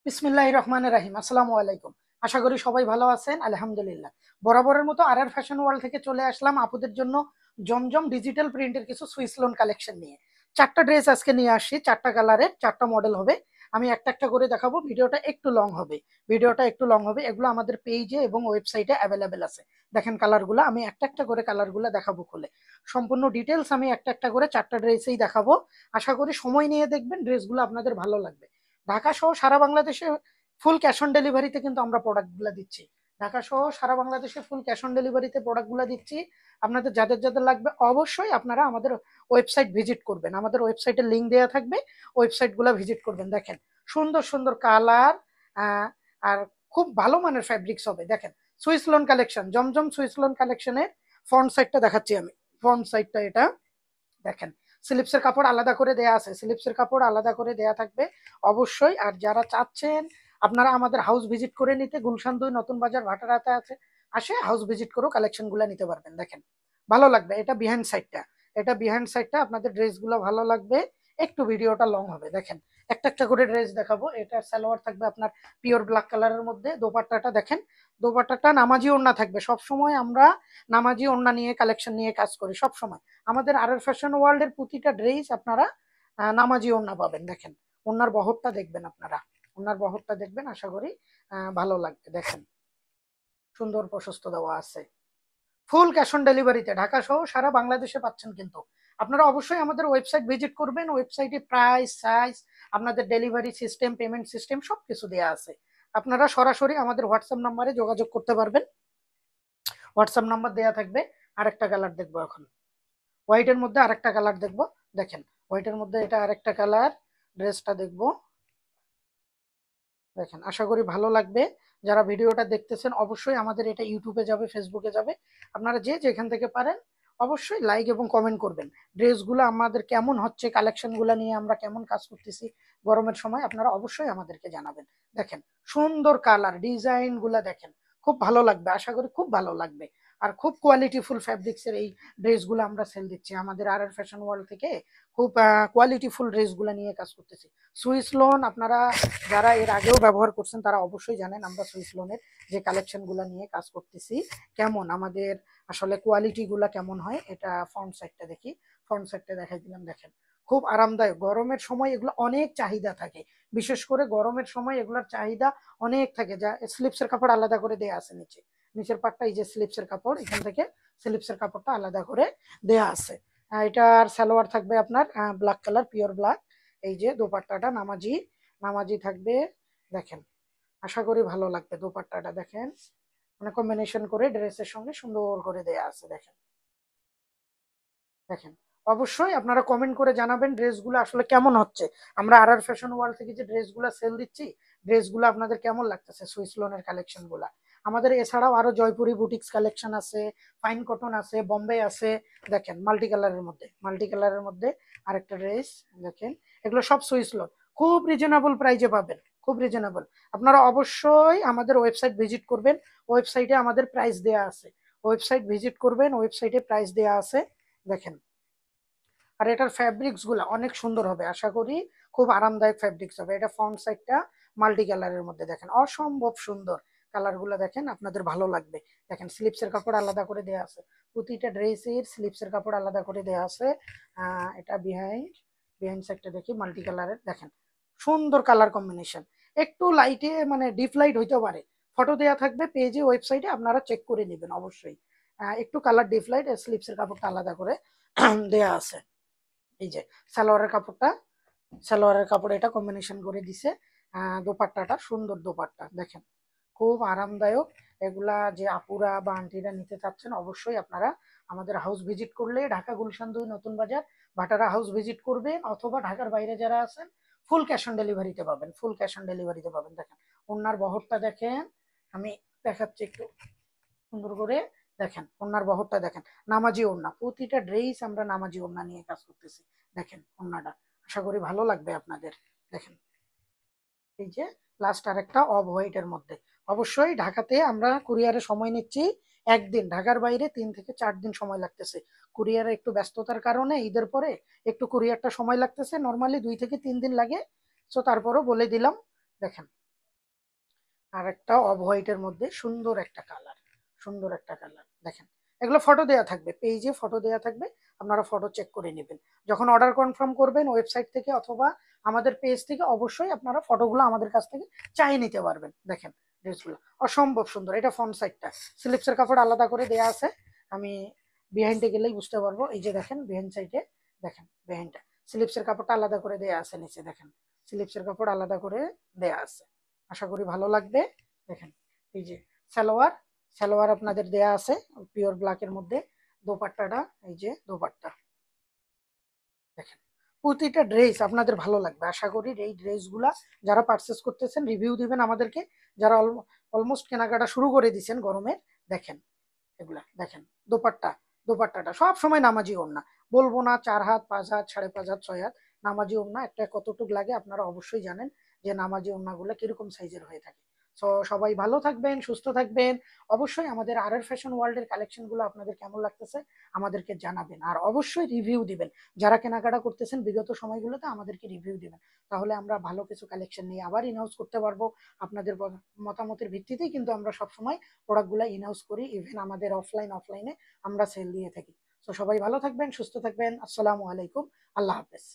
বিসমিল্লাহির রহমানির রহিম। আসসালামু আলাইকুম। আশা করি সবাই ভালো আছেন। আলহামদুলিল্লাহ। বরাবরের মতো আর ফ্যাশন ওয়ার্ল্ড থেকে চলে আসলাম আপুদের জন্য জমজম ডিজিটাল প্রিন্টের কিছু সুইস লোন কালেকশন নিয়ে। চারটা ড্রেস আজকে নিয়ে আসছি, চারটা কালারের, চারটা মডেল হবে। আমি একটা একটা করে দেখাবো। ভিডিওটা একটু লং হবে। এগুলো আমাদের পেজে এবং ওয়েবসাইটে অ্যাভেলেবেল আছে। দেখেন কালারগুলো, আমি একটা একটা করে কালারগুলো দেখাবো খুলে। সম্পূর্ণ ডিটেলস আমি একটা একটা করে চারটা ড্রেসেই দেখাবো। আশা করি সময় নিয়ে দেখবেন, ড্রেসগুলো আপনাদের ভালো লাগবে। ঢাকা সহ সারা বাংলাদেশে ফুল ক্যাশ অন ডেলিভারিতে কিন্তু আমরা প্রোডাক্টগুলো দিচ্ছি। ঢাকা সহ সারা বাংলাদেশে ফুল ক্যাশ অন ডেলিভারিতে প্রোডাক্টগুলো দিচ্ছি। আপনাদের যাদের যাদের লাগবে অবশ্যই আপনারা আমাদের ওয়েবসাইট ভিজিট করবেন। আমাদের ওয়েবসাইটের লিঙ্ক দেওয়া থাকবে, ওয়েবসাইটগুলো ভিজিট করবেন। দেখেন সুন্দর সুন্দর কালার, আর খুব ভালো মানের ফ্যাব্রিক্স হবে। দেখেন সুইস লোন কালেকশন, জমজম সুইস লোন কালেকশনের ফ্রন্ট সাইডটা দেখাচ্ছি আমি। ফ্রন্ট সাইডটা এটা দেখেন, স্লিপসের কাপড় আলাদা করে দেয়া আছে, স্লিপসের কাপড় আলাদা করে দেয়া থাকবে অবশ্যই। আর যারা চাচ্ছেন আপনারা আমাদের হাউস ভিজিট করে নিতে, গুলশান 2 নতুন বাজার ভাটারাতে আছে, আসে হাউস ভিজিট করেও কালেকশন গুলা নিতে পারবেন। দেখেন ভালো লাগবে। এটা বিহাইন্ড সাইডটা আপনাদের ড্রেসগুলো ভালো লাগবে। একটু ভিডিওটা লং হবে। দেখেন একটা একটা করে ড্রেস দেখাবো। এটা সালোয়ার থাকবে আপনার পিওর ব্ল্যাক কালারের মধ্যে। দোপাট্টাটা দেখেন, দোপাট্টাটা নামাজি ওড়না থাকবে। সব সময় আমরা নামাজি ওড়না নিয়ে কালেকশন নিয়ে কাজ করি সব সময়। আমাদের আর ফ্যাশন ওয়ার্ল্ডের প্রতিটা ড্রেস আপনারা নামাজি ওড়না পাবেন। দেখেন ওড়নার বহরটা দেখবেন, আপনারা ওড়নার বহরটা দেখবেন, আশা করি ভালো লাগবে। দেখেন সুন্দর প্রশস্ত দেওয়া আছে। ফুল ক্যাশ অন ডেলিভারিতে ঢাকা সহ সারা বাংলাদেশে পাচ্ছেন। কিন্তু আপনারা অবশ্যই আমাদের ওয়েবসাইট ভিজিট করবেন। ওয়েবসাইটে প্রাইস, সাইজ, আপনাদের ডেলিভারি সিস্টেম, পেমেন্ট সিস্টেম সবকিছু দেওয়া আছে। আপনারা সরাসরি আমাদের হোয়াটসঅ্যাপ নাম্বারে যোগাযোগ করতে পারবেন। হোয়াটসঅ্যাপ নাম্বার দেওয়া থাকবে। আরেকটা কালার দেখবো এখন, হোয়াইটের মধ্যে আরেকটা কালার দেখবো। দেখেন হোয়াইটের মধ্যে এটা আরেকটা কালার, ড্রেসটা দেখবো। দেখেন আশা করি ভালো লাগবে। যারা ভিডিওটা দেখতেছেন অবশ্যই আমাদের এটা ইউটিউবে যাবে, ফেসবুকে যাবে। আপনারা যে যেখান থেকে পারেন অবশ্যই লাইক এবং কমেন্ট করবেন। ড্রেসগুলো আমাদের কেমন হচ্ছে, কালেকশনগুলো নিয়ে আমরা কেমন কাজ করতেছি গরমের সময়, আপনারা অবশ্যই আমাদেরকে জানাবেন। দেখেন সুন্দর কালার, ডিজাইন গুলা দেখেন, খুব ভালো লাগবে। আশা করি খুব ভালো লাগবে। আর খুব কোয়ালিটিফুল ফ্যাব্রিক্সের এই ড্রেসগুলো আমরা সেল দিচ্ছি আমাদের আর ফ্যাশন ওয়ার্ল্ড থেকে। খুব কোয়ালিটিফুল ড্রেসগুলো নিয়ে কাজ করতেছি। সুইস লোন আপনারা যারা এর আগেও ব্যবহার করছেন তারা অবশ্যই জানেন আমরা সুইস লোনের যে কালেকশন গুলা নিয়ে কাজ করতেছি, কেমন আমাদের আসলে কোয়ালিটি গুলা কেমন হয়। এটা ফ্রন্ট সাইডটা দেখি, ফ্রন্ট সাইডটা দেখাই দিলাম। দেখেন খুব আরামদায়ক। গরমের সময় এগুলো অনেক চাহিদা থাকে, বিশেষ করে গরমের সময় এগুলোর চাহিদা অনেক থাকে। যা স্লিপসের কাপড় আলাদা করে দেয়া আছে নিচে, নিচের পাটটা এই যে স্লিপসের কাপড়, এখান থেকে স্লিপসের কাপড়টা আলাদা করে দেয়া আছে। এটার সালোয়ার থাকবে আপনার ব্ল্যাক কালার, পিওর ব্ল্যাক। এই যে দোপাট্টাটা নামাজি, নামাজি থাকবে। দেখেন আশা করি ভালো লাগবে। দোপাট্টাটা দেখেন, মানে কম্বিনেশন করে ড্রেসের সঙ্গে সুন্দর করে দেয়া আছে। দেখেন, দেখেন অবশ্যই আপনারা কমেন্ট করে জানাবেন ড্রেসগুলো আসলে কেমন হচ্ছে। আমরা আর ফ্যাশন ওয়ার্ল্ড থেকে যে ড্রেসগুলো সেল দিচ্ছি, ড্রেসগুলো আপনাদের কেমন লাগতেছে, সুইস লোনের কালেকশন গুলা। আমাদের এছাড়াও আরো জয়পুরি বুটিক্স কালেকশন আছে, ফাইন কটন আছে, বম্বে আছে। দেখেন মাল্টি কালারের মধ্যে আরেকটা ড্রেস। দেখেন এগুলো সব সুইস লোন, খুব রিজনেবল প্রাইজে পাবেন, খুব রিজনেবল। আপনারা অবশ্যই আমাদের ওয়েবসাইট ভিজিট করবেন। ওয়েবসাইটে আমাদের প্রাইস দেয়া আছে, ওয়েবসাইট ভিজিট করবেন, ওয়েবসাইটে প্রাইস দেয়া আছে। দেখেন আর এটার ফ্যাব্রিক্স গুলা অনেক সুন্দর হবে, আশা করি খুব আরামদায়ক ফ্যাব্রিক্স হবে। এটা ফ্রন্ট সাইডটা মাল্টি কালারের মধ্যে, দেখেন অসম্ভব সুন্দর কালার গুলা। দেখেন আপনাদের ভালো লাগবে। দেখেন স্লিপসের কাপড় আলাদা করে দেওয়া আছে, প্রতিটা ড্রেসের স্লিপসের কাপড় আলাদা করে দেওয়া আছে। এটা বিহাইন্ড, বিহাইন্ড সাইডটা দেখি মাল্টি কালারের। দেখেন সুন্দর কালার কম্বিনেশন। একটু লাইটে মানে ডিপ লাইট হইতে পারে, ফটো দেওয়া থাকবে পেজে, ওয়েবসাইটে আপনারা চেক করে নেবেন অবশ্যই। একটু কালার ডিপ লাইট, স্লিপসের কাপড়টা আলাদা করে দেয়া আছে। এই যে সালোয়ারের কাপড়টা, সালোয়ারের কাপড় এটা কম্বিনেশন করে দিছে। দোপাট্টাটা সুন্দর দোপাট্টা, দেখেন খুব আরামদায়ক। এগুলা যে আপুরা বা আন্টিরা নিতে চাচ্ছেন অবশ্যই আপনারা আমাদের হাউস ভিজিট করলে, ঢাকা গুলশান 2 নতুন বাজার ভাটারা হাউস ভিজিট করবেন, অথবা ঢাকার বাইরে যারা আছেন ফুল ক্যাশ অন ডেলিভারিতে পাবেন, ফুল ক্যাশ অন ডেলিভারিতে পাবেন। দেখেন ওনার বহরটা দেখেন, আমি দেখাচ্ছি একটু সুন্দর করে। দেখেন ওনার বহরটা দেখেন, নামাজি ওড়না, প্রতিটা ড্রেস আমরা নামাজি ওড়না নিয়ে কাজ করতেছি। দেখেন ওড়নাটা আশা করি ভালো লাগবে আপনাদের। দেখেন এই যে লাস্ট আরেকটা অফ হোয়াইটের মধ্যে। অবশ্যই ঢাকাতে আমরা কুরিয়ারে সময় নিচ্ছি একদিন, ঢাকার বাইরে 3 থেকে 4 দিন সময় লাগতেছে। কুরিয়ারে একটু ব্যস্ততার কারণে ঈদের পরে একটু কুরিয়ারটা সময় লাগতেছে, নর্মালি 2 থেকে 3 দিন লাগে। সো তারপরও বলে দিলাম। দেখেন আর একটা অফ হোয়াইটের মধ্যে সুন্দর একটা কালার, সুন্দর একটা কালার দেখেন। এগুলো ফটো দেওয়া থাকবে, পেজে ফটো দেওয়া থাকবে, আপনারা ফটো চেক করে নেবেন। যখন অর্ডার কনফার্ম করবেন ওয়েবসাইট থেকে অথবা আমাদের পেজ থেকে, অবশ্যই আপনারা ফটোগুলো আমাদের কাছ থেকে চাই নিতে পারবেন। দেখেন ড্রেসগুলো অসম্ভব সুন্দর। এটা ফ্রন্ট সাইডটা, স্লিপসের কাপড় আলাদা করে দেয়া আছে, আমি বিহাইন্ডে গেলেই বুঝতে পারবো। এই যে দেখেন বিহাইন্ড সাইডে, দেখেন বিহাইন্ডটা, স্লিপসের কাপড়টা আলাদা করে দেয়া আছে নিচে, দেখেন স্লিপসের কাপড় আলাদা করে দেয়া আছে। আশা করি ভালো লাগবে। দেখেন এই যে সালোয়ার, সালোয়ার আপনাদের দেয়া আছে পিওর ব্ল্যাকের মধ্যে। দোপাট্টাটা, এই যে দোপাট্টা দেখেন। প্রতিটা ড্রেস আপনাদের ভালো লাগবে আশা করি। এই ড্রেসগুলা যারা পারচেস করতেছেন রিভিউ দিবেন আমাদেরকে, যারা অলমোস্ট কেনাকাটা শুরু করে দিয়েছেন গরমের। দেখেন এগুলা দেখেন, দোপাট্টা, দোপাট্টাটা সব সময় নামাজি ওড়না, বলবো না 4 হাত 5 হাত 5.5 হাত 6 হাত নামাজি ওড়না একটা কতটুক লাগে আপনারা অবশ্যই জানেন, যে নামাজি ওড়নাগুলো কিরকম সাইজের হয়ে থাকে। তো সবাই ভালো থাকবেন, সুস্থ থাকবেন। অবশ্যই আমাদের আর আর ফ্যাশন ওয়ার্ল্ডের কালেকশন গুলো আপনাদের কেমন লাগতেছে আমাদেরকে জানাবেন, আর অবশ্যই রিভিউ দিবেন। যারা কেনাকাটা করতেছেন বিগত সময়গুলোতে আমাদেরকে রিভিউ দিবেন, তাহলে আমরা ভালো কিছু কালেকশন নিয়ে আবার ইনহাউস করতে পারবো। আপনাদের মতামতের ভিত্তিতেই কিন্তু আমরা সবসময় প্রোডাক্টগুলো ইনহাউস করি, ইভেন আমাদের অফলাইনে আমরা সেল দিয়ে থাকি। তো সবাই ভালো থাকবেন, সুস্থ থাকবেন। আসসালামু আলাইকুম, আল্লাহ হাফেজ।